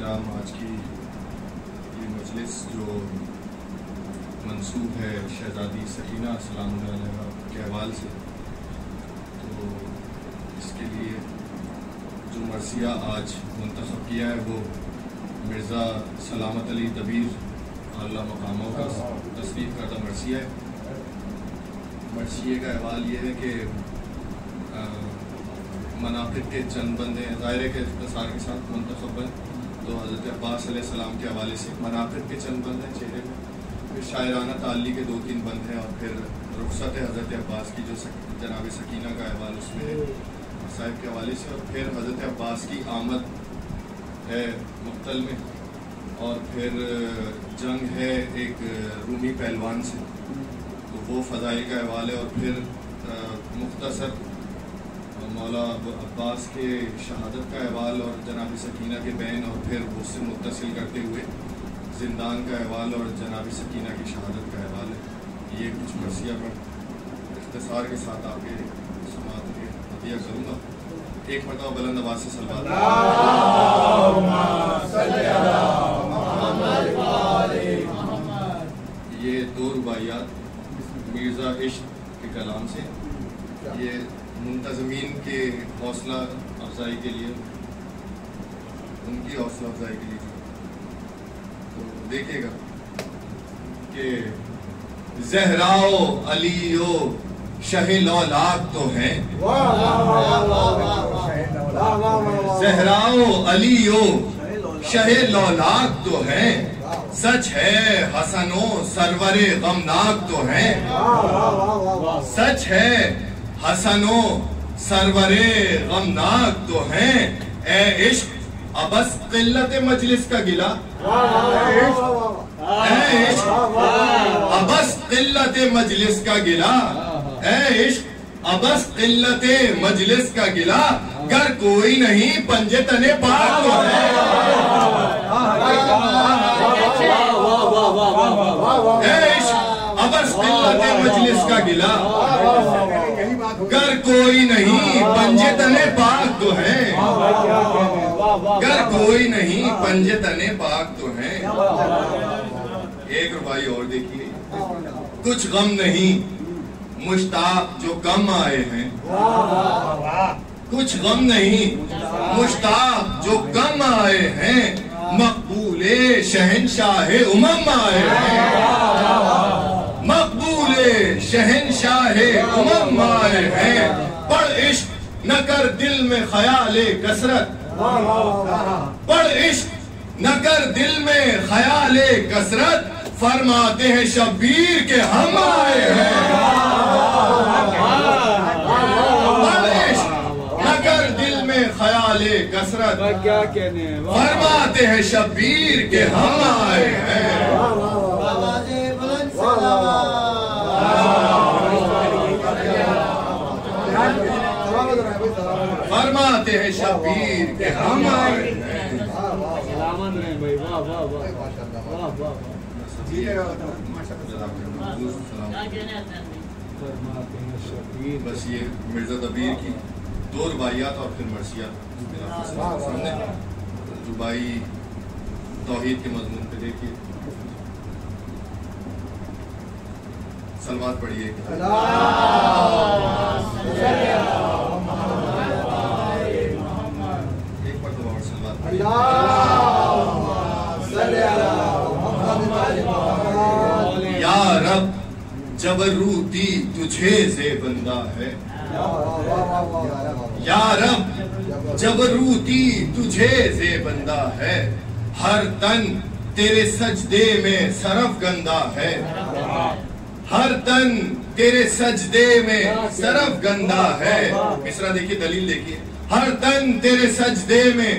کرام، آج کی یہ مجلس جو منسوب ہے شہزادی سکینہ سلام اللہ علیہا کے حوال سے، تو اس کے لیے جو مرثیہ آج منتخب کیا ہے وہ مرزا سلامت علی دبیر اعلیٰ مقاموں کا تصنیف کردہ مرثیہ ہے۔ مرثیے کا حوال یہ ہے کہ مناقب کے چند بند ہیں، ظاہر کے اختصار کے ساتھ منتخب بند تو حضرت عباس علیہ السلام کے حوالے سے مناقب کے چند بند ہیں چہرے میں، پھر شاعرانہ تعلی کے 2-3 بند ہیں، اور پھر رخصت حضرت عباس کی جو جناب سکینہ کا حوال اس میں صاحب کے حوالے سے، اور پھر حضرت عباس کی آمد ہے مقتل میں، اور پھر جنگ ہے ایک رومی پہلوان سے، تو وہ فضائل کا حوال ہے، اور پھر مختصر مولا عباس کے شہادت کا احوال اور جناب سکینہ کے بین، اور پھر اس سے متصل کرتے ہوئے زندان کا احوال اور جناب سکینہ کی شہادت کا احوال ہے۔ یہ کچھ مرثیہ پر اختصار کے ساتھ آپ کے سماعت کے عطیہ کروں گا۔ ایک مرتبہ بلند آواز سے صلوات۔ یہ 2 رباعیات مرزا عشق کے کلام سے، یہ منتظمین کے حوصلہ افزائی کے لیے، ان کی حوصلہ افزائی کے لیے، تو دیکھیے گا کہ زہراؤ علیو شہ لولاک تو ہیں، زہراؤ علیو شہ لولاک تو ہیں، سچ ہے حسن و سرور غمناک تو ہیں، سچ ہے حسن و سرور غمناک تو ہیں، اے عشق ابس قلت مجلس کا گلہ، اے عشق ابس قلت مجلس کا گلہ، اے عشق ابس قلت مجلس کا گلہ، گر کوئی نہیں پنجے تنے پاک تو ہے، اے عشق ابس قلت مجلس کا گلہ، گر کوئی نہیں پنجے تنے پاک تو ہے، گر کوئی نہیں پنجے تنے پاک تو ہے۔ ایک رباعی اور دیکھیے، کچھ غم نہیں مشتاق جو کم آئے ہیں، کچھ غم نہیں مشتاق جو کم آئے ہیں، مقبول شہنشاہ امم آئے ہیں، مقبول شہنشاہ امم آئے ہیں، پڑھ عشق نہ کر دل میں خیال کثرت، پڑھ عشق نہ کر دل میں خیال کثرت، فرماتے ہیں شبیر کے ہم آئے ہیں، پڑھ عشق نہ کر دل میں خیال کثرت، فرماتے ہیں شبیر کے ہم آئے ہیں۔ فرماتے ہیں شبیر کے ہم آئے ہیں۔ بس یہ مرزا دبیر کی 2 رباعیات اور پھر مرثیہ سامنے، رباعی توحید کے مضمون پہ دیکھیے، صلوات پڑھیے۔ ایک مرتبہ اور صلوات پڑھیے۔ یا رب جبروتی تجھے سے بندہ ہے، یا رب جبروتی تجھے سے بندہ ہے، ہر تن تیرے سجدے میں صرف گندہ ہے، ہر تن تیرے سجدے میں صرف گندہ ہے۔ مصرع دیکھیے، دلیل دیکھیے، ہر تن تیرے سجدے میں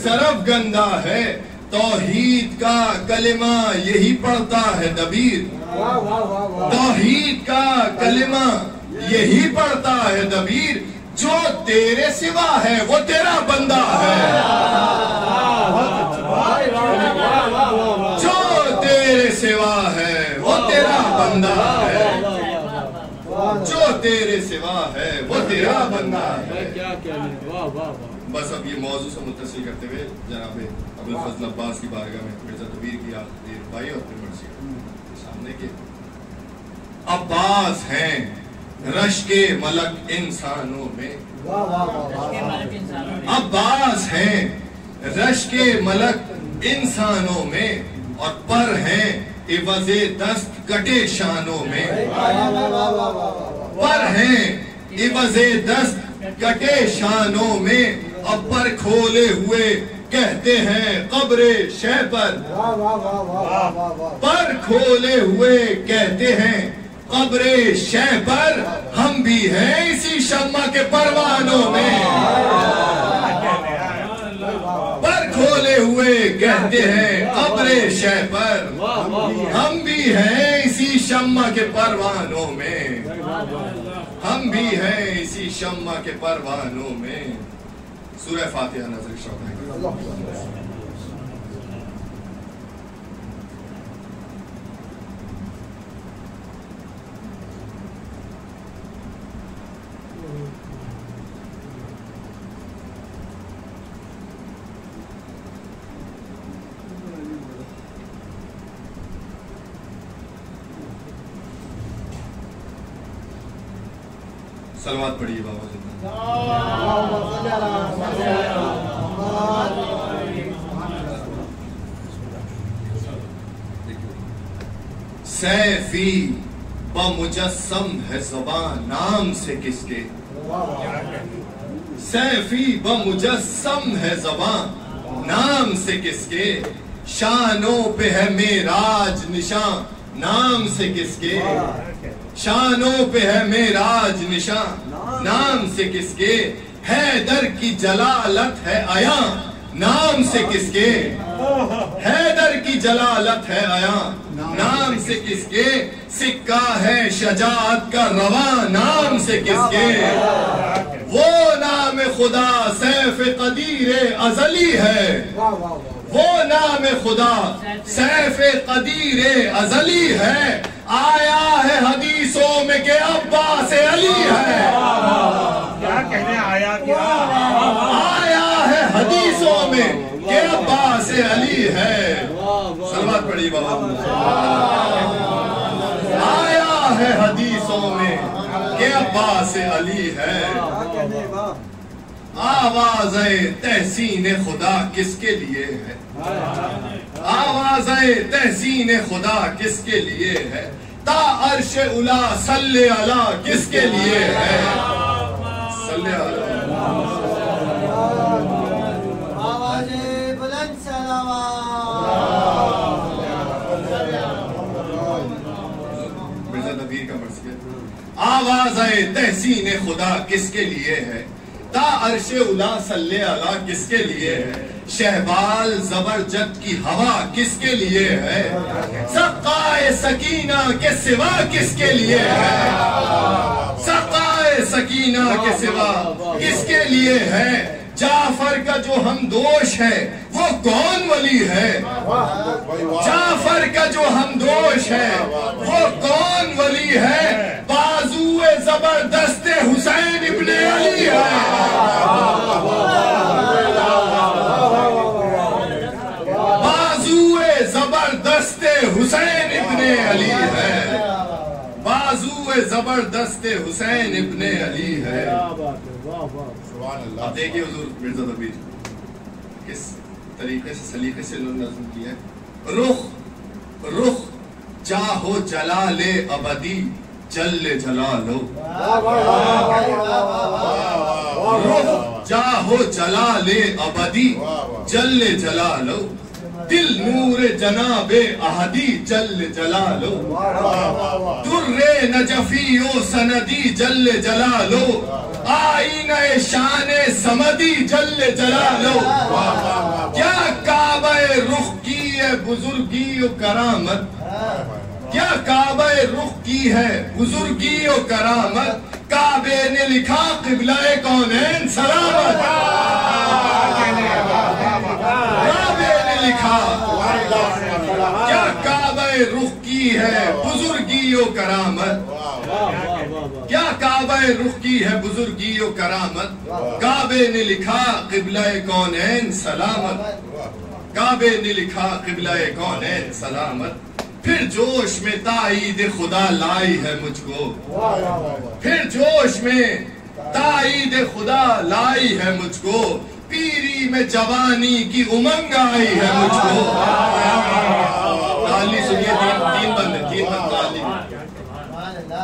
صرف گندہ ہے، توحید کا کلمہ یہی پڑھتا ہے دبیر، توحید کا کلمہ یہی پڑھتا ہے دبیر، جو تیرے سوا ہے وہ تیرا بندہ ہے، جو تیرے سوا ہے وہ تیرا بندہ ہے، جو تیرے سوا ہے وہ تیرا بندہ ہے۔ بس اب یہ موضوع سے متصل کرتے ہوئے جناب ابوالفضل عباس کی بارگاہ میں مرزا دبیر کی آخری ربائی اور پھر مرثیہ سامنے کے عباس ہیں رش کے ملک انسانوں میں، عباس ہیں رش کے ملک انسانوں میں، اور پر ہیں عوض دست کٹے شانوں میں، پر ہیں عوض دست کٹے شانوں میں، اب پر کھولے ہوئے کہتے ہیں قبر شہ پر، پر کھولے ہوئے کہتے ہیں قبر شہ پر، ہم بھی ہیں اسی شمع کے پروانوں میں، پر کھولے ہوئے کہتے ہیں قبر شہ پر، ہم بھی ہیں اسی شمع کے پروانوں میں، ہم بھی ہیں اسی شمع کے پروانوں میں۔ سورہ فاتحہ نظر شوق ہے۔ صلوات پڑھیے بابا جی۔ سیفی بمجسم ہے زبان نام سے کس کے، سیفی بمجسم ہے زبان نام سے کس کے، شانوں پہ ہے معراج نشان نام سے کس کے، شانوں پہ ہے معراج نشان نام سے کس کے، حیدر کی جلالت ہے عیاں نام سے کس کے، حیدر کی جلالت ہے عیاں نام سے کس کے، سکہ ہے شجاعت کا رواں نام سے کس کے، وہ نام خدا سیف قدیر ازلی ہے، وہ نام خدا سیف قدیر ازلی ہے، آیا ہے حدیثوں میں کہ عباس علی ہے، کیا کہنے آیا ہے حدیثوں میں کہ عباس علی ہے۔ صلوات پڑھی بابا۔ آیا ہے حدیثوں میں کہ عباس علی ہے، آواز تحسین خدا کس کے لیے ہے، آواز تحسین خدا کس کے لیے ہے، تا عرش اولا صلی اللہ کس کے لیے ہے، صلی اللہ آواز بلند مرزا دبیر کا مرثیہ، آواز تحسین خدا کس کے لیے ہے، تا عرش اولا صلی اللہ کس کے لیے ہے، شہبال زبرجد کی ہوا کس کے لیے ہے، سقائے سکینہ کے سوا کس کے لیے ہے، سقائے سکینہ کے سوا کس کے لیے ہے، جعفر کا جو ہم دوش ہے وہ کون ولی ہے، جعفر کا جو ہم دوش ہے وہ کون ولی ہے، بازو زبردست حسین ابن علی ہے، بازو زبردست حسین ابن علی ہے، بازو زبردست حسین ابن علی ہے۔ آپ دیکھئے حضور مرزا دبیر کس طریقے سے سلیقے سے نظم کیا ہے، رخ چاہو جلال ابدی جل جلالو، رخ چاہو جلال ابدی جل جلالو، دل نور جناب احدی جل جلالو، در نجفی و سندی جل جلالو، آئینہ شان سمدی جل جلالو، کیا کعبہ رخ کی ہے بزرگی و کرامت، کیا کعبہ رخ کی ہے بزرگی و کرامت، کعبے نے لکھا قبلہ کونین سلامت، کعبے نے لکھا کیا کعبہ رخ کی ہے بزرگی و کرامت، کیا کعبہ کعبہ رخ کی ہے بزرگی و کرامت، کعبے نے لکھا قبلہ کونین سلامت، کعبے نے لکھا قبلہ کونین سلامت۔ پھر جوش میں تائید خدا لائی ہے مجھ کو، پھر جوش میں تائید خدا لائی ہے مجھ کو، پیری میں جوانی کی امنگ آئی ہے مجھ کو۔ تعالی سنیے، تین بند تعالی۔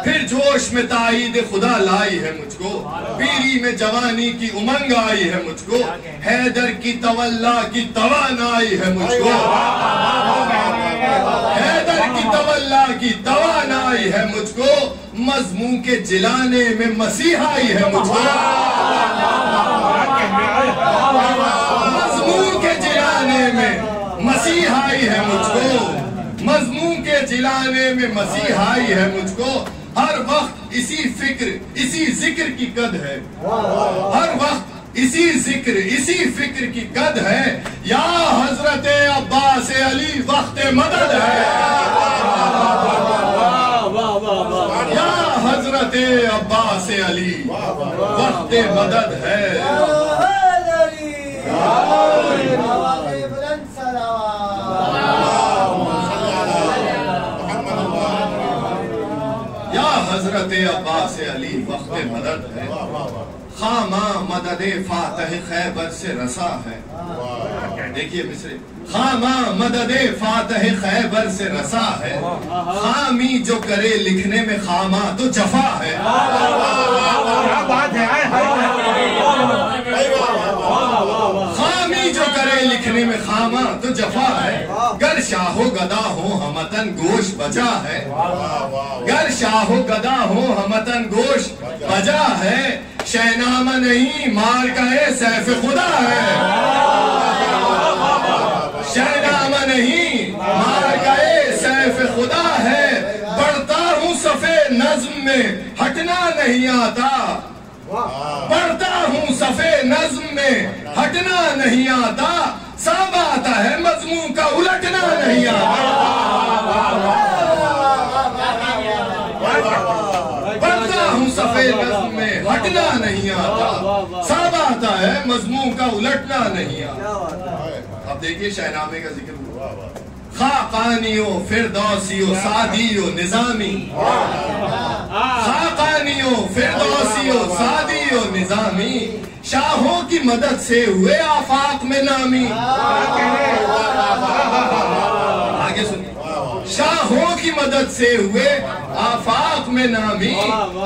پھر جوش میں تائید خدا لائی ہے مجھ کو، پیری میں جوانی کی امنگ آئی ہے مجھ کو، حیدر کی تولا کی توانائی ہے مجھ کو، حیدر کی تولا کی توانائی ہے مجھ کو، مضمون کے جلانے میں مسیحائی ہے مجھ کو، مضمون کے جلانے میں مسیحائی ہے مجھ کو، مضمون کے جلانے میں مسیحائی ہے مجھ کو۔ ہر وقت اسی فکر اسی ذکر کی قد ہے، ہر وقت اسی ذکر اسی فکر کی قد ہے، یا حضرت عباس علی وقت مدد ہے، یا حضرت عباس علی وقت مدد ہے۔ حضرت عباس علی وقت مدد ہے، خامہ مدد فاتح خیبر سے رسا ہے۔ دیکھیے مصرے، خامہ مدد فاتح خیبر سے رسا ہے، خامی جو کرے لکھنے میں خامہ تو جفا ہے، خامی جو کرے لکھنے میں خامہ تو جفا ہے، گر شاہ و گدا ہو ہمتن گوش بجا ہے، گر شاہ و گدا ہو ہمتن گوش بجا ہے، شہنامہ نہیں مار کا سیف خدا ہے، شہنامہ نہیں مار کا سیف خدا ہے، بڑھتا ہوں صفے نظم میں ہٹنا نہیں آتا، پڑھتا ہوں صفے نظم میں ہٹنا نہیں آتا، سب آتا ہے مضمون کا الٹنا نہیں آتا، پڑھتا ہوں صفے نظم میں ہٹنا نہیں آتا، سب آتا ہے مضمون کا الٹنا نہیں آتا۔ اب دیکھیے شاہنامے کا ذکر ہوا، خاقانیوں فردوسیوں سعدیوں نظامی، خاقانیوں فردوسیوں سعدیوں نظامی، شاہوں کی مدد سے ہوئے آفاق میں نامی، آگے سنیے، شاہوں کی مدد سے ہوئے آفاق میں نامی،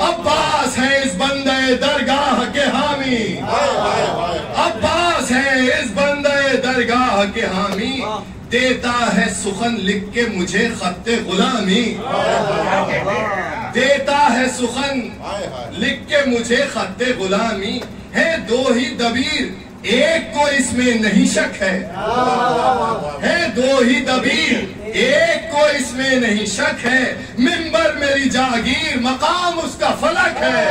عباس ہے اس بندے درگاہ کے حامی، عباس ہے اس بندے درگاہ کے حامی، دیتا ہے سخن لکھ کے مجھے خط غلامی، دیتا ہے سخن لکھ کے مجھے خط غلامی، ہے دو ہی دبیر ایک کو اس میں نہیں شک ہے، ہے دو ہی دبیر ایک کو اس میں نہیں شک ہے، منبر میری جاگیر مقام اس کا فلک ہے،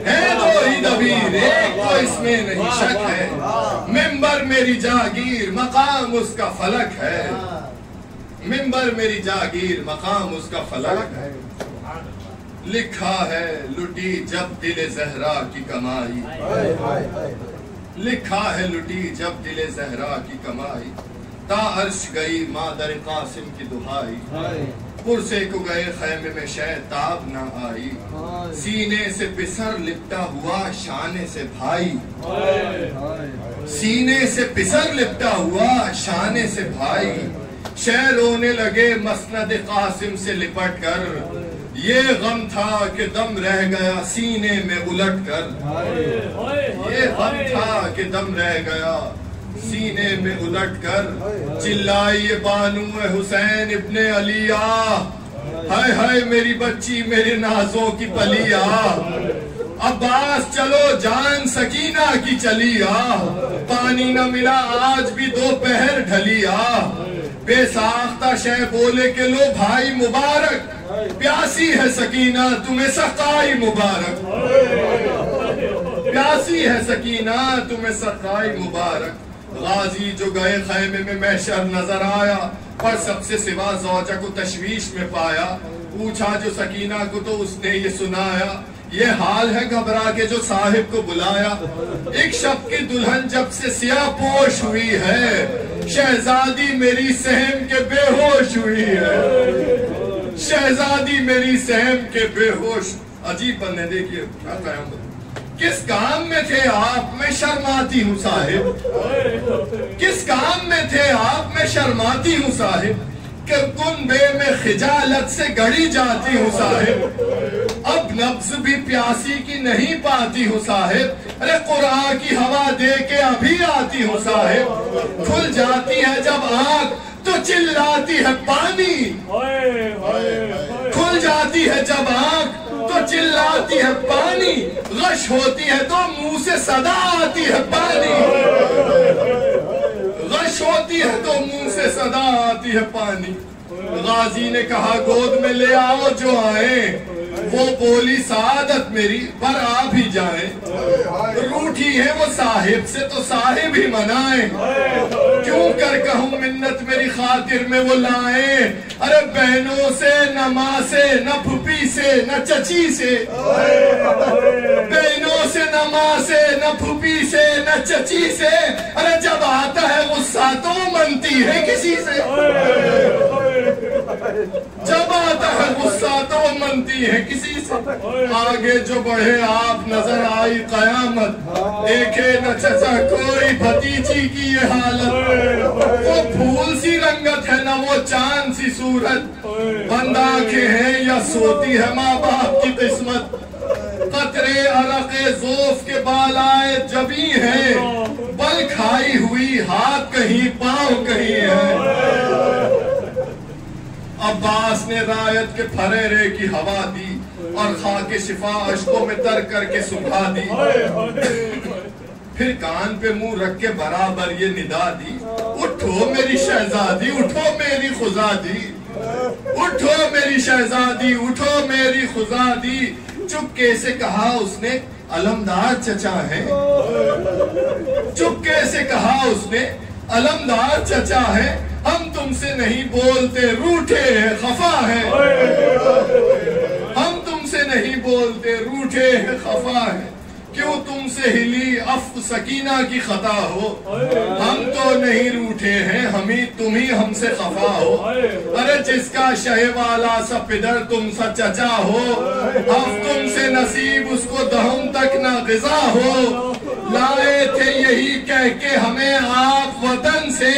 ہے دو ہی دبیر ایک کو اس میں نہیں شک ہے، منبر میری جاگیر مقام اس کا فلک ہے، منبر میری جاگیر مقام اس کا فلک ہے، لکھا ہے لٹی جب دل زہرا کی کمائی، لکھا ہے لٹی جب دل زہرا کی کمائی، تا عرش گئی مادر قاسم کی دہائی، پرسے کو گئے خیمے میں شاید تاب نہ آئی، سینے سے پسر لپٹا ہوا شانے سے بھائی، سینے سے پسر لپٹا ہوا شانے سے بھائی، شہ رونے لگے مسند قاسم سے لپٹ کر، یہ غم تھا کہ دم رہ گیا سینے میں الٹ کر، یہ غم تھا کہ دم رہ گیا سینے میں الٹ کر، چلائیے بانو حسین ابن علی آ، ہائے ہائے میری بچی میرے نازوں کی پلی آ، عباس چلو جان سکینہ کی چلی آ، پانی نہ ملا آج بھی دوپہر ڈھلی آ، بے ساختہ شہ بولے کہ لو بھائی مبارک، پیاسی ہے سکینہ تمہیں سقائی مبارک، پیاسی ہے سکینہ تمہیں سقائی مبارک، غازی جو گئے خیمے میں محشر نظر آیا، پر سب سے سوا زوجہ کو تشویش میں پایا، پوچھا جو سکینہ کو تو اس نے یہ سنایا، یہ حال ہے گھبرا کے جو صاحب کو بلایا۔ ایک شب کی دلہن جب سے سیاہ پوش ہوئی ہے، شہزادی میری سہم کے بے ہوش ہوئی ہے، شہزادی میری سہم کے بے ہوش۔ عجیب بندے، دیکھیے کیا قیامت۔ کس کام میں تھے آپ میں شرماتی ہوں صاحب، کس کام میں تھے آپ میں شرماتی ہوں صاحب، کہ کنبے میں خجالت سے گڑی جاتی ہوں صاحب، اب نبض بھی پیاسی کی نہیں پاتی ہوں صاحب، ارے قرآن کی ہوا دے کے ابھی آتی ہوں صاحب، کھل جاتی ہے جب آنکھ تو چلاتی ہے پانی، کھل جاتی ہے جب آنکھ تو چلاتی ہے پانی، غش ہوتی ہے تو منہ سے صدا آتی ہے پانی، غش ہوتی ہے تو منہ سے صدا آتی ہے پانی۔ غازی نے کہا گود میں لے آؤ جو آئیں، وہ بولی سعادت میری پر آ بھی جائیں، روٹھی ہے وہ صاحب سے تو صاحب ہی منائیں، کیوں کر کہوں منت میری خاطر میں وہ لائیں، ارے بہنوں سے نہ ماں سے نہ پھپھی سے نہ چچی سے، بہنوں سے نہ ماں سے نہ پھپھی سے نہ چچی سے، ارے جب آتا ہے غصہ تو منتی ہے کسی سے، جب آتا ہے غصہ تو منتی ہے کسی سے۔ آگے جو بڑھے آپ نظر آئی قیامت، دیکھے نہ چچا کوئی بھتیجی کی یہ حالت، وہ پھول سی رنگت ہے نہ وہ چاند سی صورت، بند آنکھیں ہیں یا سوتی ہے ماں باپ کی قسمت، قطرے عرق زوف کے بالائے جبیں ہیں، بل کھائی ہوئی ہاتھ کہیں پاؤں کہیں ہے۔ عباس نے رایت کے پھریرے کی ہوا دی اور خاک شفا اشکوں میں تر کر کے سکھا دی، پھر کان پہ منہ رکھ کے برابر یہ ندا دی، اٹھو میری شہزادی اٹھو میری خزادی، اٹھو میری شہزادی اٹھو میری خزادی، چپکے سے کہا اس نے علمدار چچا ہے، چپکے سے کہا اس نے علمدار چچا ہے، ہم تم سے نہیں بولتے روٹھے ہیں خفا ہیں، ہم تم سے نہیں بولتے روٹھے ہیں خفا ہیں، کیوں تم سے ہلی عفو سکینہ کی خطا ہو، ہم تو نہیں روٹھے ہیں تم ہی ہم سے خفا ہو، ارے جس کا شہ والا سا پدر تم سا چچا ہو، اب تم سے نصیب اس کو دہم تک نہ غذا ہو، لائے تھے یہی کہہ کے ہمیں آپ وطن سے،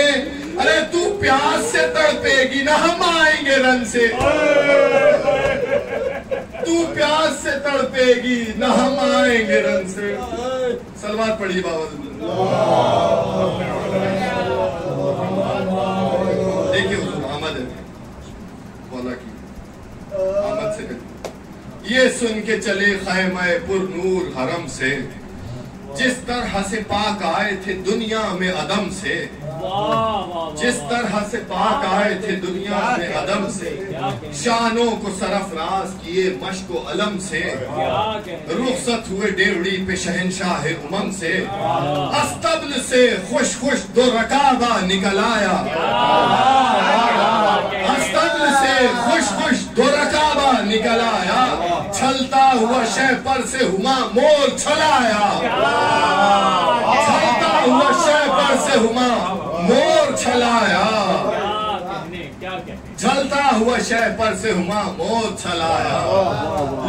ارے تو پیاس سے تڑپے گی نہ ہم آئیں گے رن سے، تو پیاس سے تڑپے گی نہ ہم آئیں گے رن سے۔ سلوات پڑھی بابا دیکھئے حضور آمد ہے مولا کی آمد سے کہتے، یہ سن کے چلے خیمہ پر نور حرم سے، جس طرح سے پاک آئے تھے دنیا میں عدم سے، جس طرح سے پاک آئے تھے دنیا میں عدم سے، شانوں کو سرفراز کیے مشک و علم سے، رخصت ہوئے ڈیوڑی پہ شہنشاہ امم سے، استبل سے خوش خوش دو رکابہ نکل آیا، استبل سے خوش خوش دو رکابہ نکل آیا، چھلتا ہوا شہ پر سے ہما مور چھلایا، چھلتا ہوا شہ پر سے ہما مور چھلایا، جھلتا ہوا شہ پر سے ہما مور چھلایا،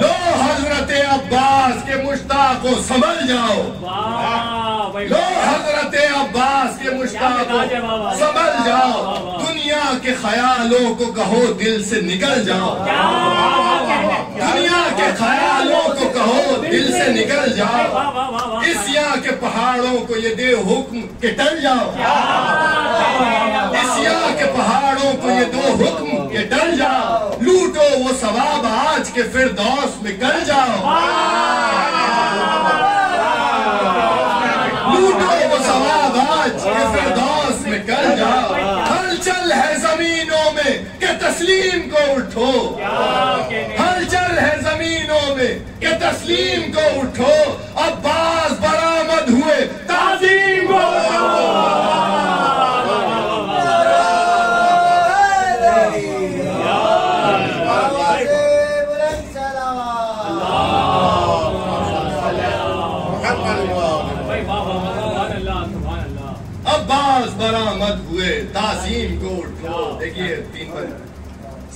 لو حضرت عباس کے مشتاقوں سنبھل جاؤ، لو حضرت عباس کے مشتاقوں سنبھل جاؤ، دنیا کے خیالوں کو کہو دل سے نکل جاؤ، دنیا کے خیالوں کو کہو دل سے نکل جاؤ، اسیا کے پہاڑوں کو یہ دے حکم کہ ٹل جاؤ، اسیا کے پہاڑوں کو یہ دو حکم کہ ٹل جاؤ، لوٹو وہ ثواب آج کے فردوس میں گل جاؤ، لوٹو وہ ثواب آج کے فردوس میں گل جاؤ، ہلچل ہے زمینوں میں کہ تسلیم کو اٹھو، ہلچل ہے زمینوں میں کہ تسلیم کو اٹھو، عباس برآمد ہوئے تعظیم کو اٹھو۔ عباس برآمد ہوئے تعظیم کو اٹھو. دیکھیے 3 بند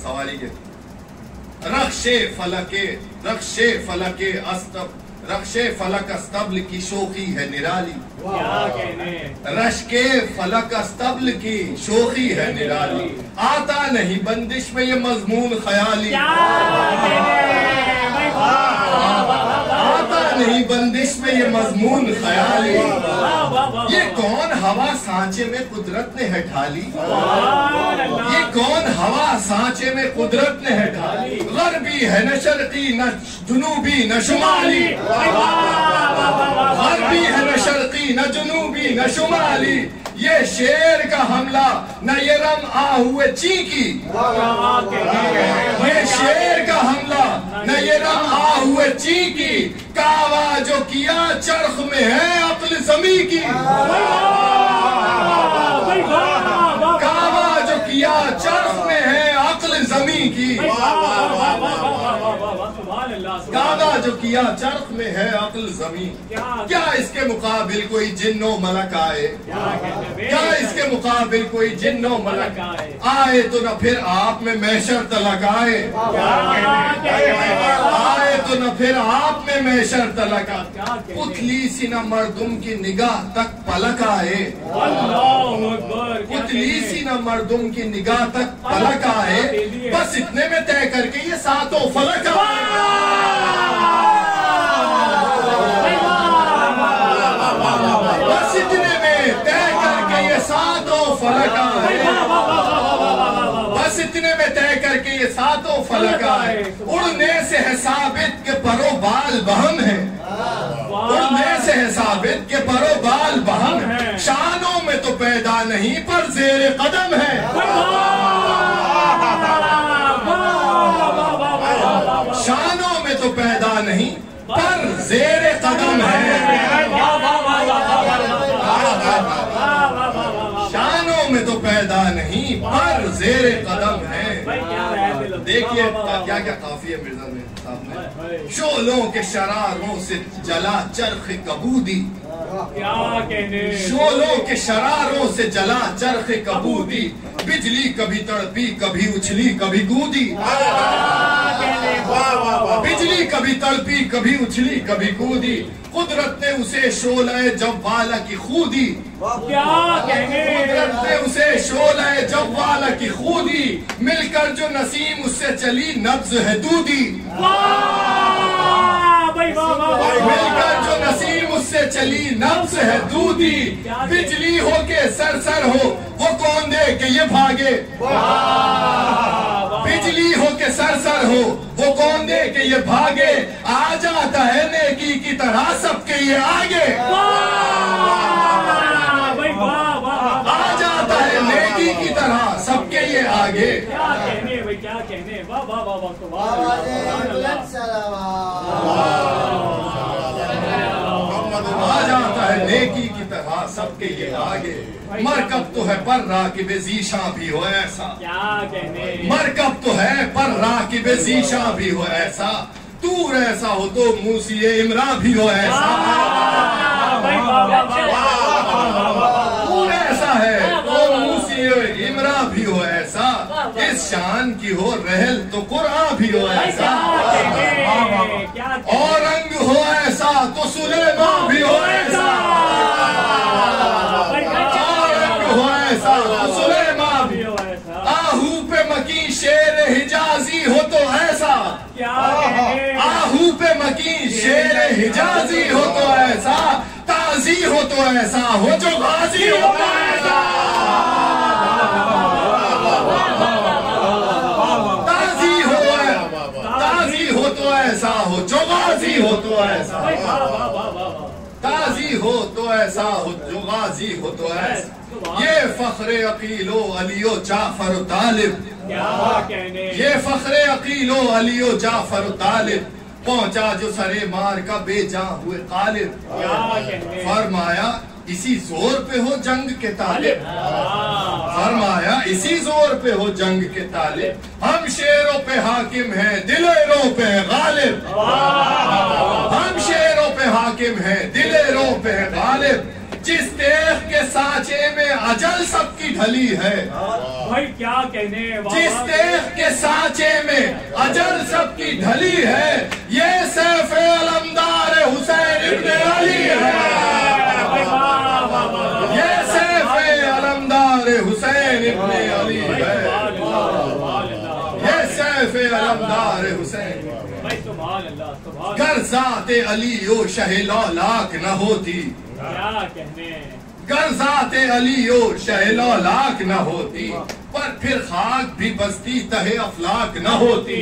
سوالی کے رخش فلک استبل کی شوخی ہے نرالی. رشک فلک استبل کی شوخی ہے نرالی. آتا نہیں بندش میں یہ مضمون خیالی. آتا نہیں بندش میں یہ مضمون خیالی. یہ کون ہوا سانچے میں قدرت نے ہے ڈھالی. یہ کون ہوا سانچے میں قدرت نے ہے ڈھالی. غربی ہے نہ شرقی نہ جنوبی نہ شمالی. غربی ہے نہ شرقی نہ جنوبی نہ شمالی. یہ شیر کا حملہ نہ یہ رم آہوئے چینکی. یہ شیر کا حملہ نہ یہ رم آہوئے چینکی. کعوہ جو کیا چرخ میں ہے عقل زمیں کی. کعوہ جو کیا چرخ میں ہے عقل زمیں کی. کعبہ جو کیا چرخ میں ہے عقل زمین. کیا اس کے مقابل کوئی جن و ملک آئے. کیا اس کے مقابل کوئی جن و ملک آئے تو نہ پھر آپ میں محشر تلک آئے. آئے تو نہ پھر آپ میں محشر تلک آئے. پتلی سی نہ مردم کی نگاہ تک پلک آئے. پتلی سی نہ مردم کی نگاہ تک پلک آئے. بس اتنے میں طے کر کے یہ ساتوں فلک آئے. بس اتنے میں طے کر کے یہ ساتوں فلک آئے. بس اتنے میں طے کر کے یہ ساتوں فلک آئے. اڑنے سے ہے ثابت کہ پر و بال بہم ہے. اڑنے سے ہے ثابت کہ پر و بال بہم ہے. شانوں میں تو پیدا نہیں پر زیر قدم ہے. شانوں میں تو پیدا نہیں پر زیر قدم ہے. شانوں میں تو پیدا نہیں پر زیر قدم ہے. دیکھیے کیا کیا قافیہ مرزا میں صاحب نے. شعلوں کے شراروں سے جلا چرخ کبودی. شعلوں کے شراروں سے جلا چرخ کبودی. بجلی کبھی تڑپی کبھی اچھلی کبھی کودی. بجلی کبھی تڑپی کبھی اچھلی کبھی کودی. قدرت نے اسے شعلہ جوالا کی خودی. قدرت نے اسے شعلہ جوالا کی خودی. مل کر جو نسیم اس سے چلی نبض ہے دودی. مل کر جو نسیم اس سے چلی نبض ہے دودی. بجلی ہو کے سر سر ہو وہ کون دے کہ یہ بھاگے. بجلی ہو کے سر سر ہو وہ کون دے کہ یہ بھاگے. آ جاتا ہے نیکی کی طرح سب کے یہ آگے. آ جاتا ہے نیکی کی طرح سب کے یہ آگے. کیا کہنے آ جاتا ہے نیکی کی طرح سب کے یہ آگے. مرکب تو ہے پر راکب ذیشاں بھی ہو ایسا. مرکب تو ہے پر راکب ذیشاں بھی ہو ایسا. دور ایسا ہو تو موسی عمران بھی ہو ایسا. دور ایسا ہے تو موسی عمران بھی ہو ایسا. اس شان کی ہو رحل تو قرآن بھی ہو ایسا. اور رنگ ہو ایسا تو سلیمان بھی ہو ایسا. اور رنگ ہو ایسا تو سلیمان بھی ہو ایسا. آہو پہ مکین شیر حجازی ہو تو ایسا. آہو پہ مکین شیر حجازی ہو تو ایسا. تازی ہو تو ایسا ہو جو غازی ہو تو ایسا. ایسا ہو جو غازی ہو تو ایسا. تازی ہو تو ایسا ہو جو غازی ہو تو ایسا. یہ فخر عقیل و علی و جعفر و طالب. یہ فخر عقیل و علی و جعفر و طالب. پہنچا جو سرے مار کا بے جاں ہوئے غالب. فرمایا اسی زور پہ ہو جنگ کے طالب. فرمایا اسی زور پہ ہو جنگ کے طالب. ہم شیروں پہ حاکم ہیں دلیروں پہ غالب. ہم شیروں پہ حاکم ہیں دلیروں پہ غالب. جس دیکھ کے سانچے میں اجل سب کی ڈھلی ہے. بھائی کیا کہنے, جس دیکھ کے سانچے میں اجل سب کی ڈھلی ہے, یہ سیف علمدار حسین ابن علی ہے. یہ سیف علمدار حسین ابن علی ہے. یہ سیف علمدار حسین. گر ذات علی و شہ لالاک نہ ہوتی, کیا کہنے, گر ذات علی و شہ لالاک نہ ہوتی, پر پھر خاک بھی بستی تہے افلاک نہ ہوتی.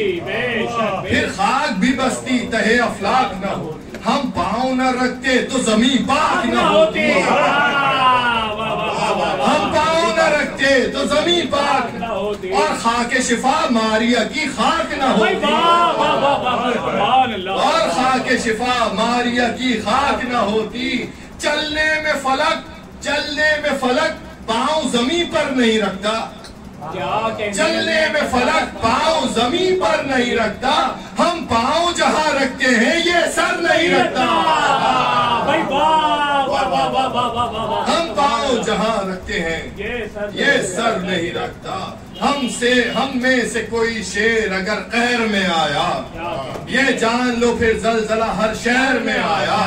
پھر خاک بھی بستی تہے افلاک نہ ہوتی. ہم پاؤں نہ رکھتے تو زمین پاک نہ ہوتی. ہم پاؤں نہ رکھتے تو زمین پاک نہ ہوتی, اور خاک شفا ماریا کی خاک نہ ہوتی. اور خاک شفا ماریا کی خاک نہ ہوتی. چلنے میں فلک پاؤں زمین پر نہیں رکھتا. چلنے میں فلک پاؤں زمین پر نہیں رکھتا. ہم پاؤں جہاں رکھتے ہیں یہ سر نہیں رکھتا. ہم پاؤں جہاں رکھتے ہیں یہ سر نہیں رکھتا. ہم میں سے کوئی شیر اگر قہر میں آیا, یہ جان لو پھر زلزلہ ہر شہر میں آیا.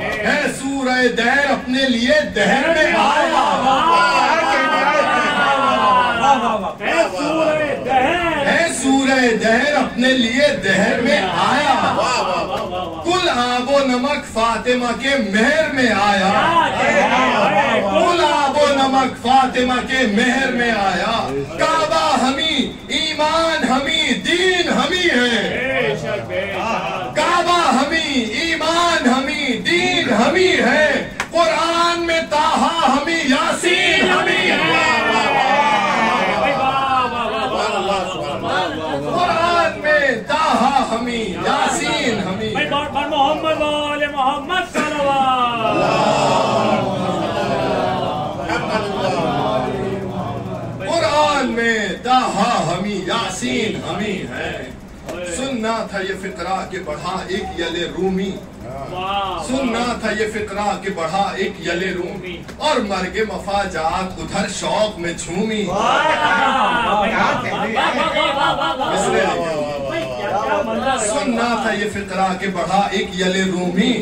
ہے سورہ دہر اپنے لیے دہر میں آیا. ہے سورہ دہر اپنے لیے دہر میں آیا. کل آب و نمک فاطمہ کے مہر میں آیا. کل آب و نمک فاطمہ کے مہر میں آیا. کعبہ ہمیں, ایمان ہمیں, دین ہمیں ہے. کعبہ ہمیں, ایمان ہمیں, دین ہمیں ہے. قرآن میں طٰہٰ ہمیں, یاسین ہمیں ہے. قرآن میں طٰہٰ ہمیں, یاسین ہمیں. محمد وآل محمد صلوات. قرآن میں طٰہٰ ہمیں, یاسین ہمیں ہے. سننا تھا یہ فقرہ کہ بڑھا ایک یل رومی. سننا تھا یہ فقرہ کہ بڑھا ایک یل رومی, اور مرگ مفاجات ادھر شوق میں جھومی. سننا تھا یہ فقرہ کہ بڑھا ایک یل رومی,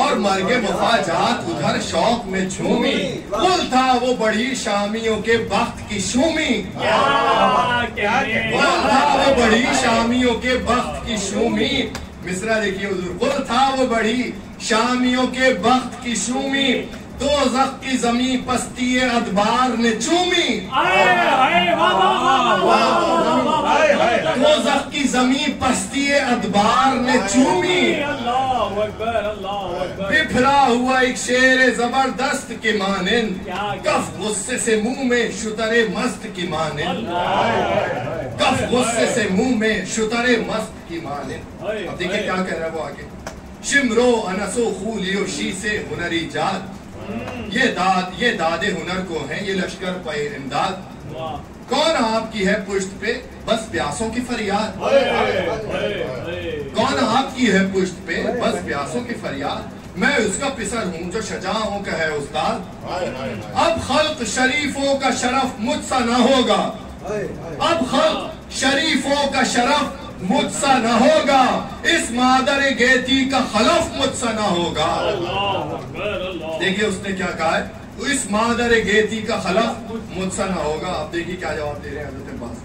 اور مرگ مفاجات ادھر شوق میں جھومی. قل تھا وہ بڑی شامیوں کے بخت کی شومی. قل تھا وہ بڑی شامیوں کے بخت کی شومی. مصرع دیکھیے حضور. قل تھا وہ بڑی شامیوں کے بخت کی شومی, دوزخ کی زمین پستی ادبار نے چومی. دوزخ کی زمین پستی ادبار نے چومی. بپھرا ہوا ایک شیر زبردست کے مانند, کف غصے سے منہ میں شتر مست کی مانند. کف غصے سے منہ میں شتر مست کی مانند. اب دیکھیں کیا کہہ رہا ہے وہ آگے. شمرو انسو خولیو شی سے ہنری جات, یہ داد ہنر کو ہیں, یہ لشکر پہ امداد. کون آپ کی ہے پشت پہ بس پیاسوں کی فریاد. کون آپ کی ہے پشت پہ بس پیاسوں کی فریاد. میں اس کا پسر ہوں جو شجاعوں کا ہے استاد. اب خلق شریفوں کا شرف مجھ سا نہ ہوگا. اب خلق شریفوں کا شرف مجھ سا نہ ہوگا. اس مادر گیتی کا خلف مجھ سا نہ ہوگا. دیکھیں اس نے کیا کہا ہے, اس مادر گیتی کا خلف مجھ سا نہ ہوگا. اب دیکھیں کیا جواب دے رہے ہیں حضرت عباس.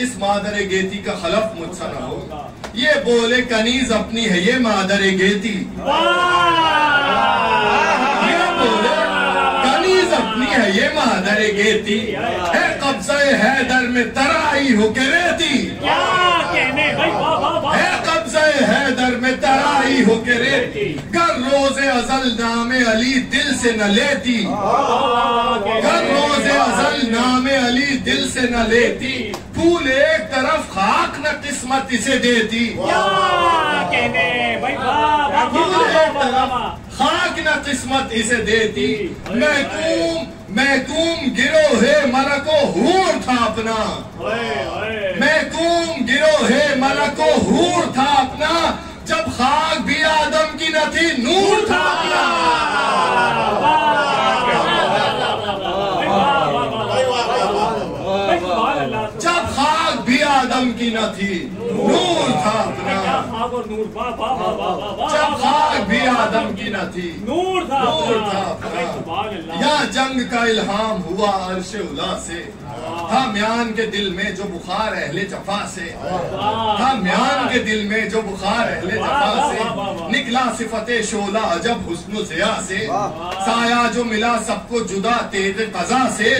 اس مادر گیتی کا خلف مجھ سا نہ ہوگا. یہ بولے کنیز اپنی ہے یہ مادر گیتی. یہ بولے کنیز اپنی ہے یہ مادر گیتی. ہے قبضہ حیدر میں ترائی ہو کے رہتی. ہے قبضہ حیدر میں ترائی ہو کے رہتی. گر روز ازل نام علی دل سے نہ لیتی. گر روز ازل نام علی دل سے نہ لیتی. پھول ایک طرف خاک نہ قسمت اسے دیتی. پھول ایک طرف خاک نہ قسمت اسے دیتی. محکوم گروہ ملک و حور تھا اپنا. محکوم گروہ ملک و حور تھا اپنا. جب خاک بھی آدم کی نہ تھی نور تھا اپنا. آدم کی نہ تھی، نور تھا کیا اپنا. خاک اور نور، واہ واہ واہ واہ واہ واہ. جب خاک بھی آدم کی نہ تھی، نور تھا نور اپنا. تھا اپنا. سبحان اللہ. یا جنگ کا الہام ہوا عرش اولا سے، تھا میان کے دل میں جو بخار اہل جفا سے، تھا میان کے دل میں جو بخار اہل جفا سے، نکلا صفت شعلہ عجب حسن و ضیاء سے، سایہ جو ملا سب کو جدا تیغ قضا سے،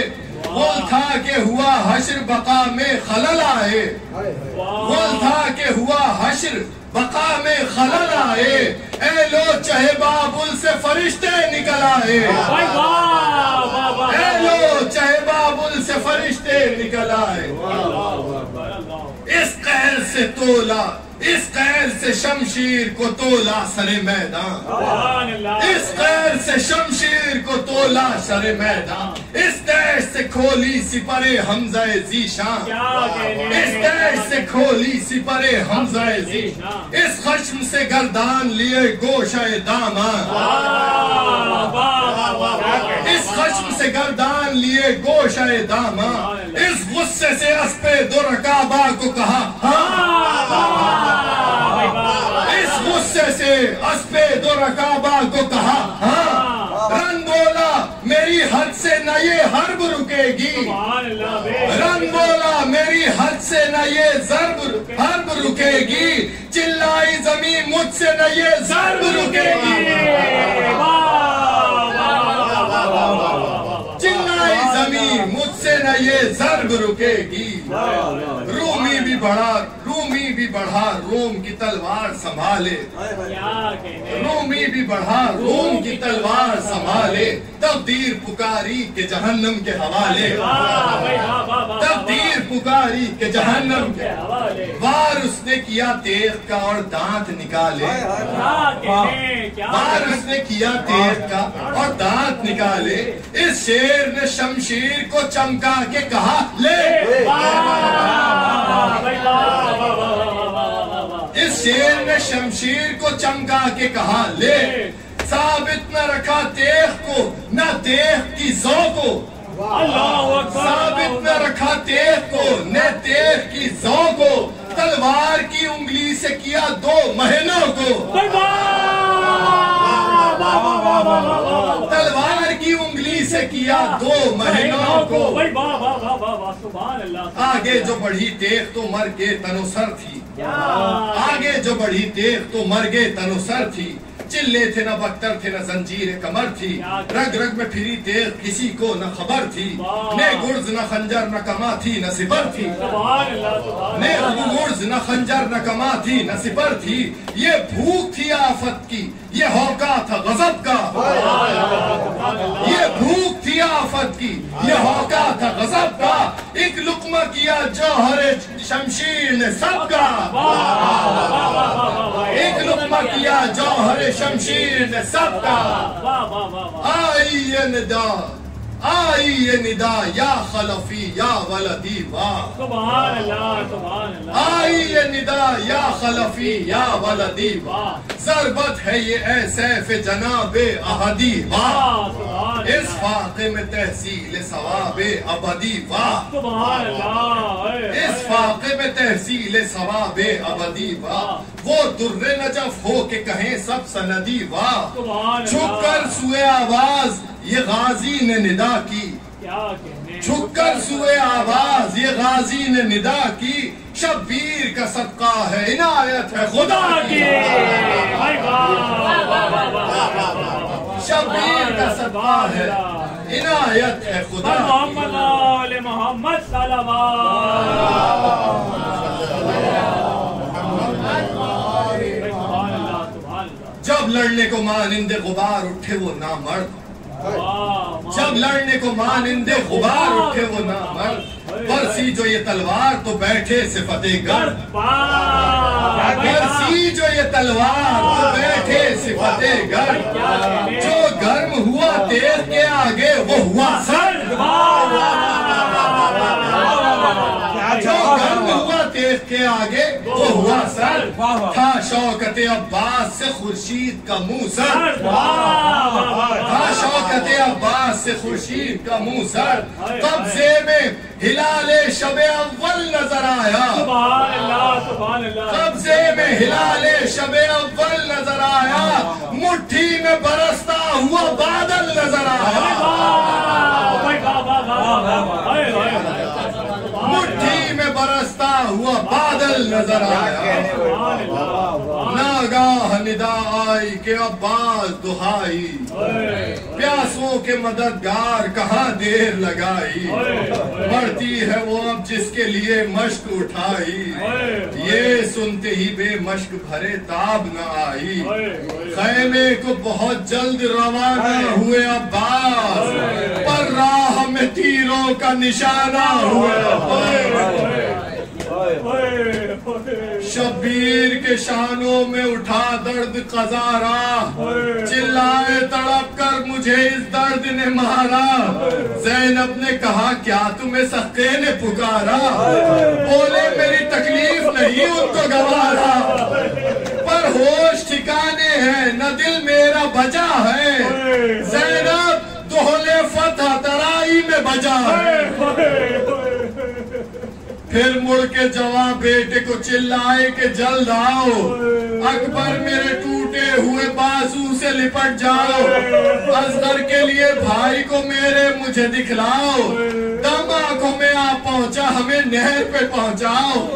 وہ تھا کہ ہوا حشر بقا میں خلل آئے، وہ تھا کہ ہوا حشر بقا میں خلل آئے، اے لو چہے بابل سے فرشتے نکل آئے، بھائی واہ واہ واہ. اے لو چہے بابل سے فرشتے نکل آئے. اللہ اکبر، اللہ. اس قہر سے تولا، اس قہر سے شمشیر کو تولا سر میدان، سبحان اللہ. اس قہر سے شمشیر کو تولا سر میدان، اس دیش سے کھولی سپرے حمزہ ذیشان، کیا کہنے. اس دیش سے کھولی سپرے حمزہ ذیشان، اس خشم سے گردان لیے گوشہ دامان، واہ واہ واہ واہ. اس خشم سے گردان لیے گوشہ دامان، اس غصے سے اسپِ در کعبہ کو کہا ہاں، اس غصے سے اسپِ در کعبہ کو کہا ہاں، رن بولا میری حد سے نہ یہ حرب رکے گی، سبحان اللہ بے. رن بولا میری حد سے نہ یہ حرب رکے گی، چلائی زمین مجھ سے نہ یہ ضرب رکے گی، چلائی زمین مجھ سے نہ یہ ضرب رکے گی. رومی بھی بڑھا روم کی تلوار سنبھالے، کیا کہنے. رومی بھی بڑھا روم کی تلوار سنبھالے، تقدیر پکاری کے جہنم کے حوالے، واہ بھائی واہ واہ واہ. تقدیر پکاری کے جہنم کے حوالے. وار اس نے کیا تیغ کا اور دانت نکالے، کیا کہنے. کیا وار اس نے کیا تیغ کا اور دانت نکالے، اس شیر نے شمشیر کو چمکا کے کہا لے، اس شیر نے شمشیر کو چمکا کے کہا لے، ثابت نہ رکھا تیغ کو نہ تیغ کی ذو کو، ثابت نہ رکھا تیغ کو نہ تیغ کی ذو کو، تلوار کی انگلی سے کیا 2 مہینوں کو، تلوار کی انگلی سے کیا 2 مہینوں کو. آگے جو بڑھی تیغ تو مر کے تن و سر تھی، آگے جو بڑھی تیغ تو مر گئے تن و سر تھی، چلے تھے نہ بختر تھے نہ زنجیر کمر تھی، رگ رگ میں پھری تیغ کسی کو نہ خبر تھی، نہ گرز نہ خنجر نہ کما تھی نہ سپر تھی، نہ گرز نہ خنجر نہ کما تھی نہ سپر تھی، یہ بھوک تھی آفت کی، یہ ہوکا تھا غضب کا، یہ بھوک تھی آفت کی، یہ ہوکا تھا غضب کا، ایک لقمہ کیا جوہر شمشیر نے سب کا، ایک لقمہ کیا جوہر شمشیر نے سب کا. آئی یہ ندا، آئی یہ ندا یا خلفی یا ولدی واہ، سبحان اللہ سبحان اللہ. آئی یہ ندا یا خلفی یا ولدی واہ، ضربت ہے یہ اے سیف جناب احدی واہ، اس فاقے میں تحصیل ثواب ابدی واہ، سبحان اللہ. اس فاقے میں تحصیل ثواب ابدی واہ، وہ در نجف ہو کے کہیں سب سندی واہ، چھپ کر سوئے آواز یہ غازی نے ندا کی، کیا کہنے. چھپ کر سوئے آواز یہ غازی نے ندا کی، شبیر کا صدقہ ہے عنایت ہے خدا کی، شبیر کا صدقہ ہے عنایت ہے خدا کی. محمد آل محمد صلوات. جب لڑنے کو مانند غبار اٹھے وہ نامرد، جب لڑنے کو مانند غبار اٹھے وہ نامرد، برسی جو یہ تلوار تو بیٹھے صفت گرد، برسی جو یہ تلوار تو بیٹھے صفت گرد، جو گرم ہوا تیغ کے آگے وہ ہوا سرد، جو گرم ہوا تیغ کے آگے وہ ہوا سرد. سر تھا شوکت عباس سے خورشید کا منہ سر تھا شوکت عباس سے خورشید کا منہ سر قبضے میں ہلال شب اول نظر آیا قبضے میں ہلال شب اول نظر آیا مٹھی میں برستا ہوا بادل نظر آیا مٹھی میں برستا ہوا بادل نظر آیا ناگاہ ندا آئی کہ عباس دہائی پیاسوں کے مددگار کہاں دیر لگائی بڑھتی ہے وہ اب جس کے لیے مشق اٹھائی یہ سنتے ہی بے مشق بھرے تاب نہ آئی خیمے کو بہت جلد روانہ ہوئے عباس پر راہ میں تیروں کا نشانہ ہوئے شبیر کے شانوں میں اٹھا درد قضارا چلائے تڑپ کر مجھے اس درد نے مارا زینب نے کہا کیا تمہیں سقے نے پکارا بولے میری تکلیف نہیں ان کو گوارا پر ہوش ٹھکانے ہے نہ دل میرا بجا ہے زینب دہلے فتح ترائی میں بجا ہے پھر مڑ کے جواب بیٹے کو چلائے کہ جلد آؤ اکبر میرے ٹوٹے ہوئے بازو سے لپٹ جاؤ اصغر کے لیے بھائی کو میرے مجھے دکھلاؤ دم آنکھوں میں آ پہنچا ہمیں نہر پہ پہنچاؤ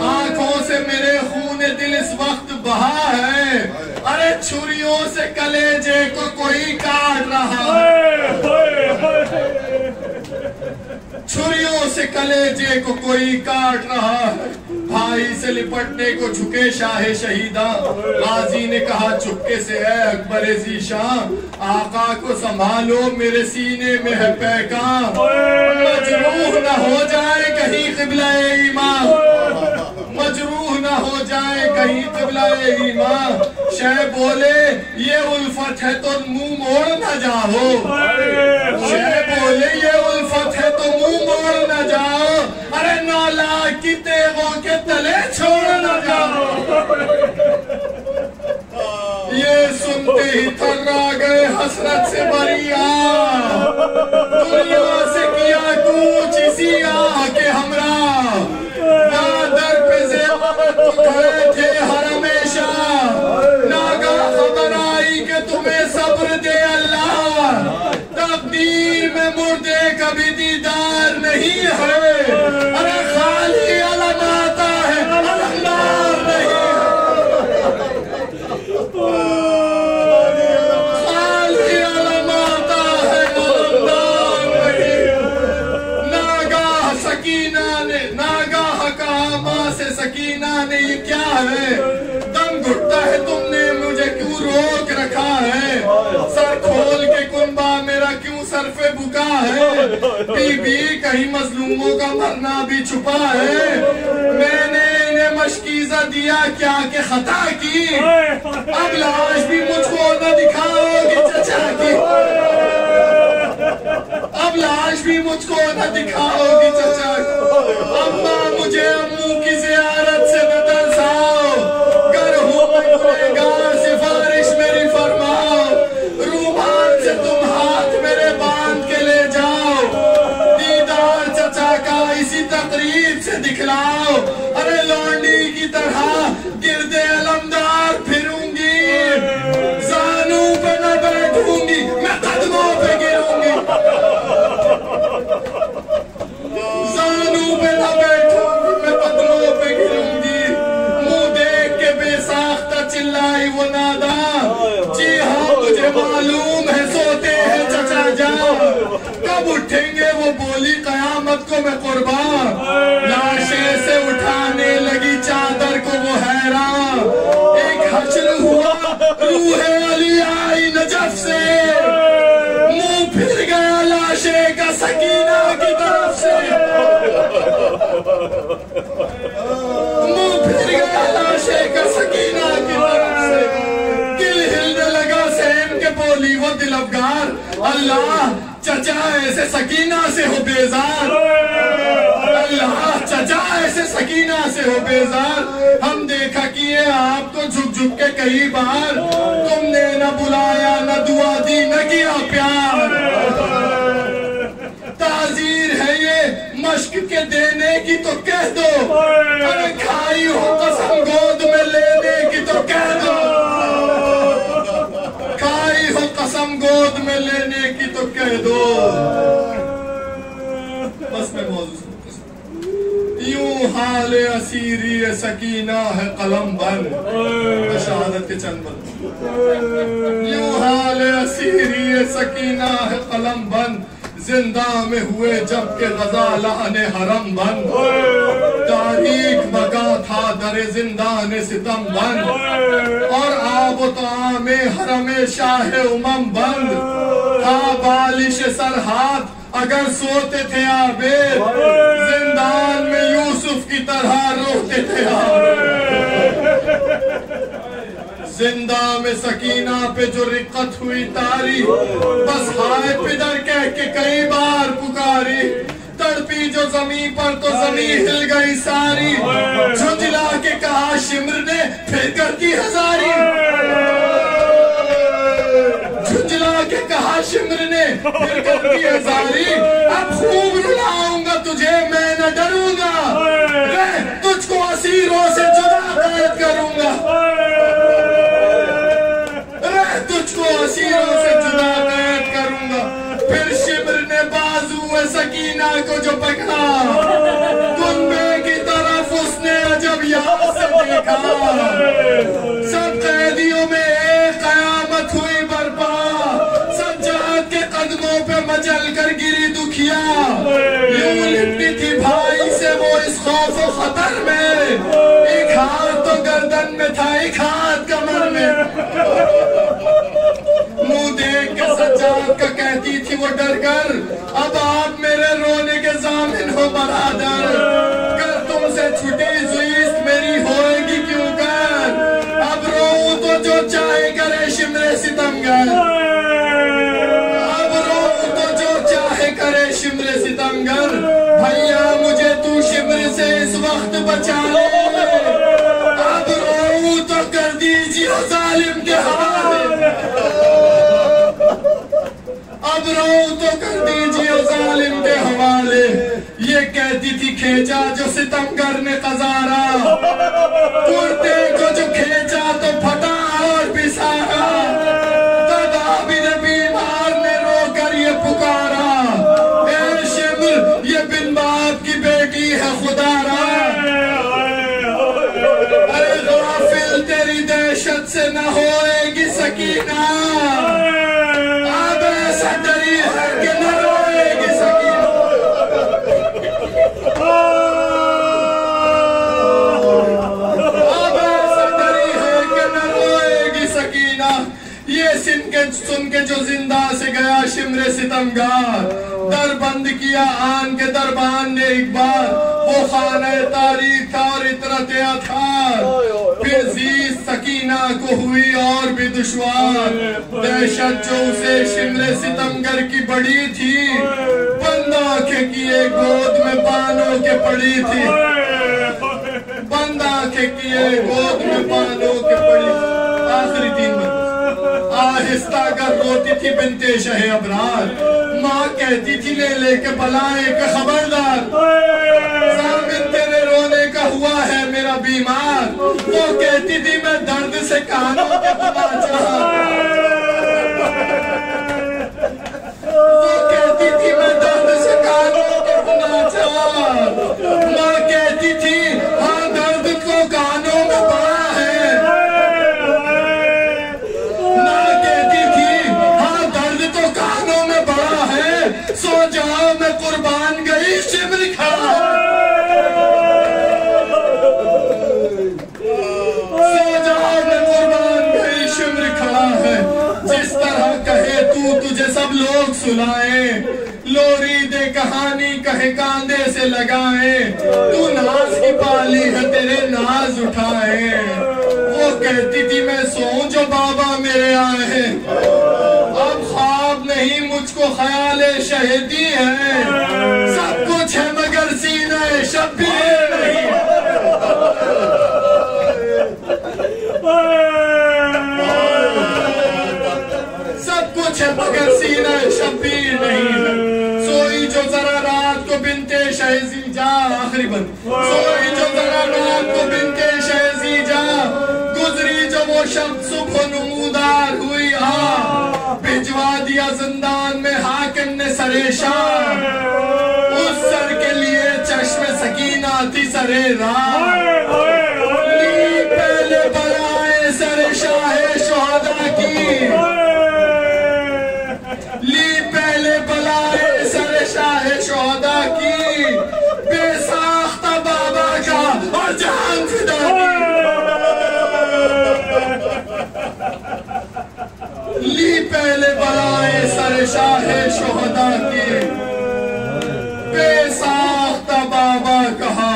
آنکھوں سے میرے خون دل اس وقت بہا ہے ارے چھریوں سے کلیجے کو کوئی کاٹ رہا چھریوں سے کلیجے کو کوئی کاٹ رہا ہے بھائی سے لپٹنے کو جھکے شاہ شہیدہ غازی نے کہا چپکے سے اے اکبر ذیشان آقا کو سنبھالو میرے سینے میں ہے پیکان مجروح نہ ہو جائے کہیں قبلہ ایمان مجروح نہ ہو جائے کہیں قبلہ ایمان شہ بولے یہ الفت ہے تو منہ موڑ نہ جاؤ شہ بولے یہ الفت ہے تو منہ موڑ نہ جاؤ ارے نالاک کی تیغوں کے تلے چھوڑ نہ جاؤ یہ سنتے ہی تھرا گئے حسرت سے بریا دنیا سے کیا کوچ اسی آہ کے ہمراہ بادر پہ زیادت کھڑے تھے ہر ہمیشہ ناگاہ خبر آئی کہ تمہیں صبر دے اللہ تقدیر میں مردے کبھی دیدار نہیں ہے ارے خالی علم آتا ہے علمدار نہیں خالی علم آتا ہے علمدار نہیں ناگاہ سکینہ نے ناگاہ کہا ماں سے سکینہ نے یہ کیا ہے دم گھٹتا ہے تم نے مجھے کیوں روک رکھا ہے سر کھول کے کنبہ میرا کیوں صرف بکا ہے بی بی کہیں مظلوموں کا مرنا بھی چھپا ہے میں نے انہیں مشکیزہ دیا کیا کہ خطا کی اب لاش بھی مجھ کو نہ دکھاؤ گی چچا کی اب لاش بھی مجھ کو نہ دکھاؤ گی چچا کی اماں مجھے امو کی زیارت سے نہ ترساؤ گر ہوں گنہگار سفارش میری فرماؤ رومان سے تم ہاتھ میرے باندھ کے لے جاؤ دیدار چچا کا اسی تقریب سے دکھلاؤ ارے لونڈی کی طرح گرد علمدار پھروں گی زانوں پہ نہ بیٹھوں گی میں قدموں پہ گروں گی زانوں پہ نہ بیٹھوں گی میں قدموں پہ گروں گی منہ دیکھ کے بے ساختہ چلائی وہ نادا جی ہاں مجھے معلوم ہے سوتے ہیں چچا جان کب اٹھیں گے وہ بولی قیامت کو میں قربان لاشے سے اٹھانے لگی چادر کو وہ حیران ایک حشر ہوا روح علی آئی نجف سے منہ پھر گیا لاشے کا سکینہ کی طرف سے منہ پھر گیا لاشے کا سکینہ کی طرف سے دل ہلنے لگا سین کے بولی وہ دل افگار اللہ چچا ایسے سکینہ سے ہو بیزار اللہ چچا ایسے سکینہ سے ہو بیزار ہم دیکھا کہ لیے آپ کو جھک جھک کے کئی بار تم نے نہ بلایا نہ دعا دی نہ کیا پیار. تعزیر ہے یہ مشق کے دینے کی تو کہہ دو, ارے کھائی ہو قسم گود میں لینے کی تو کہہ دو, کھائی ہو قسم گود میں لینے کی تو کہہ دو. بس میں موضوع یوں حال اسیری سکینہ ہے قلم بند, شہادت کے چند بند. یوں حال اسیری سکینہ ہے قلم بند, زندہ میں ہوئے جب کہ غزالان حرم بند. تاریخ بقا تھا در زندان ستم بند, اور آب و طعام حرم شاہ امم بند. تھا بالش سرحات اگر سوتے تھے عابد, زندان میں یوسف کی طرح روتے تھے عابد. زندہ میں سکینہ پہ جو رقت ہوئی تاری, بس ہائے پدر کہہ کے کئی بار پکاری. تڑپی جو زمین پر تو زمین ہل گئی ساری, جھنجلا کے کہا شمر نے پھر کر کی ہزاری. جھنجلا کے کہا شمر نے پھر کر کی ہزاری. اب خوب رلاؤں گا تجھے میں نہ ڈروں گا, رہ تجھ کو اسیروں سے جدا قید کروں گا, رہ تجھ کو اسیروں سے جدا قید کروں گا. پھر شمر نے بازو سکینہ کو جو پکڑا, کنبے کی طرف اس نے عجب یاد سے دیکھا. سب قیدیوں میں ایک قیامت ہوئی برپا, سب جہاد کے قدموں پہ مچل کر گری دکھیا. یوں لپٹی تھی بھائی سے وہ اس خوف و خطر میں, ایک ہاتھ تو گردن میں تھا ایک ہاتھ کمر میں. منہ دیکھ کے سجاد کا کہتی تھی وہ ڈر کر, اب آپ میرے رونے کے ضامن ہو برادر. کر تم سے چھٹی زویست میری ہوئے گی کیوں کر, اب روؤں تو جو چاہے کرے شمر ستمگر. اب روؤں تو جو چاہے کرے شمر ستمگر. بھیا مجھے تو شمر سے اس وقت بچا لے, اب روؤں تو کر دیجیے ظالم کے حوالے. اب روؤں تو کر دیجیے ظالم کے حوالے. یہ کہتی تھی کھینچا جو ستمگر نے قذارا, کرتے کو جو کھینچا تو پھٹا اور بھی سارا. تب عابد بیمار نے رو کر یہ پکارا, اے شمر یہ بن باپ کی بیٹی ہے خدا را. ارے غافل تیری دہشت سے نہ ہوئے گی سکینہ, اب ایسا ڈری ہے کہ نہ روئے گی سکینہ. اب ایسا ڈری ہے کہ نہ روئے گی سکینہ. یہ سن کے جو زندہ سے گیا شمر ستمگار, در بند کیا آن کے دربان نے ایک بار. وہ خانہ تاریخ تھا اور اطرت اطہار, پھر زیست سکینہ کو ہوئی اور بھی دشوار. دہشت جو اسے شمر ستمگر کی بڑی تھی, بند آنکھیں کیے گود میں بانوں کے پڑی تھی. بند آنکھیں کیے گود میں بانوں کے پڑی تھی. آخری 3 بند. آہستہ کر روتی تھی بنت شہ ابرار, ماں کہتی تھی لے لے کے بلائیں کہ خبردار, ضامن تیرے رونے کا ہوا ہے میرا بیمار. وہ کہتی تھی میں درد سے کانوں کے تماچا, وہ کہتی تھی میں درد سے کانوں کے تماچا. ماں کہتی تھی ہاں درد کو کانوں میں بڑا ہے, ماں کہتی تھی ہاں درد تو کانوں میں بڑا ہے. سو جاؤ میں قربان گئی شمر کھڑا, سو جاؤ میں قربان گئی شمر کھڑا ہے. جس طرح کہے تو تجھے سب لوگ سنائیں, لوری دے کہانی کہے کاندھے سے لگائیں. تو ناز کی پالی ہے تیرے ناز اٹھائیں. وہ کہتی تھی میں سوؤں جو بابا میرے آئے ہیں, اب خواب نہیں مجھ کو خیال شہیدی ہے. سب کچھ ہے مگر سینہ شبیر نہیں. سے مگر سینہ شبیر نہیں ہے. سوئی جو ذرا رات کو بنتے شہزی جا, آخری بند, سوئی جو ذرا رات کو بنتے شہزی جا, گزری جو وہ شب صبح نمودار ہوئی آ, بھجوا دیا زندان میں حاکم نے سرے شام, اس سر کے لیے چشم سکینہ تھی سرے راہ, لی پہلے برائے سر شاہ شہداء کی, لی پہلے بلائے سر شاہ شہداء کی, بے ساختہ بابا کا اور جان فدا کی, لی پہلے بلائے سر شاہ شہداء کی, بے ساختہ بابا کہا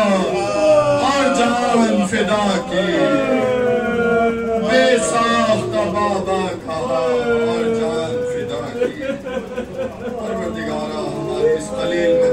اور جان فدا کی, بے ساختہ بابا کہا اور جان فدا کی. پروردگارہ ہماری اس قلیل میں